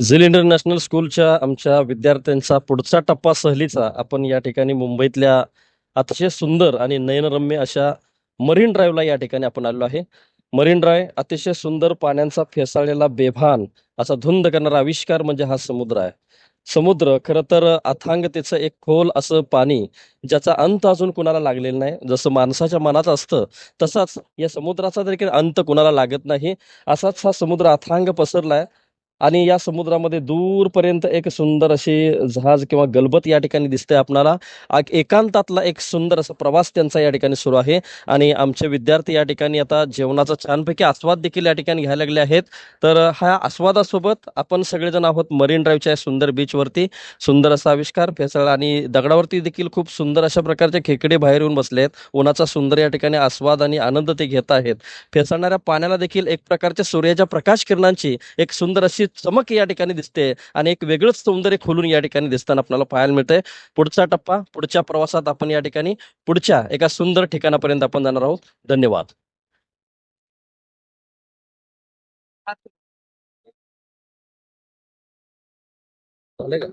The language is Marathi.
झेल इंटरनॅशनल स्कूलच्या आमच्या विद्यार्थ्यांचा पुढचा टप्पा सहलीचा आपण या ठिकाणी मुंबईतल्या अतिशय सुंदर आणि नयनरम्य अशा मरीन ड्राईव्हला या ठिकाणी आपण आलो आहे. मरीन ड्राईव्ह अतिशय सुंदर पाण्यांचा फेसाळलेला बेभान असा धुंद करणारा आविष्कार म्हणजे हा समुद्र आहे. समुद्र खरं तर अथांगतेचं एक खोल असं पाणी, ज्याचा अंत अजून कुणाला लागलेला नाही. जसं माणसाच्या मनात असतं तसाच या समुद्राचा देखील अंत कुणाला लागत नाही. असाच हा समुद्र अथांग पसरलाय आणि या समुद्रामध्ये दूरपर्यंत एक सुंदर अशी जहाज किंवा गलबत या ठिकाणी दिसते आपणाला. एकांतातला एक सुंदर असा प्रवास त्यांचा या ठिकाणी सुरू आहे. आणि आमचे विद्यार्थी या ठिकाणी आता जेवणाचा छानपैकी आस्वाद देखील या ठिकाणी घ्यायला लागले आहेत. तर ह्या आस्वादासोबत आपण सगळेजण आहोत मरीन ड्राईव्हच्या सुंदर बीचवरती. सुंदर असा आविष्कार फेसाळला आणि दगडावरती देखील खूप सुंदर अशा प्रकारचे खेकडे बाहेर येऊन बसले आहेत. उन्हाचा सुंदर या ठिकाणी आस्वाद आणि आनंद ते घेत आहेत. फेसाळणाऱ्या पाण्याला देखील एक प्रकारच्या सूर्याच्या प्रकाश किरणांची एक सुंदर अशी चमक या ठिकाणी दिसते आणि एक वेगळंच सौंदर्य खोलून या ठिकाणी दिसताना आपल्याला पाहायला मिळतंय. पुढचा टप्पा, पुढच्या प्रवासात आपण या ठिकाणी पुढच्या एका सुंदर ठिकाणापर्यंत आपण जाणार आहोत. धन्यवाद. झाले का?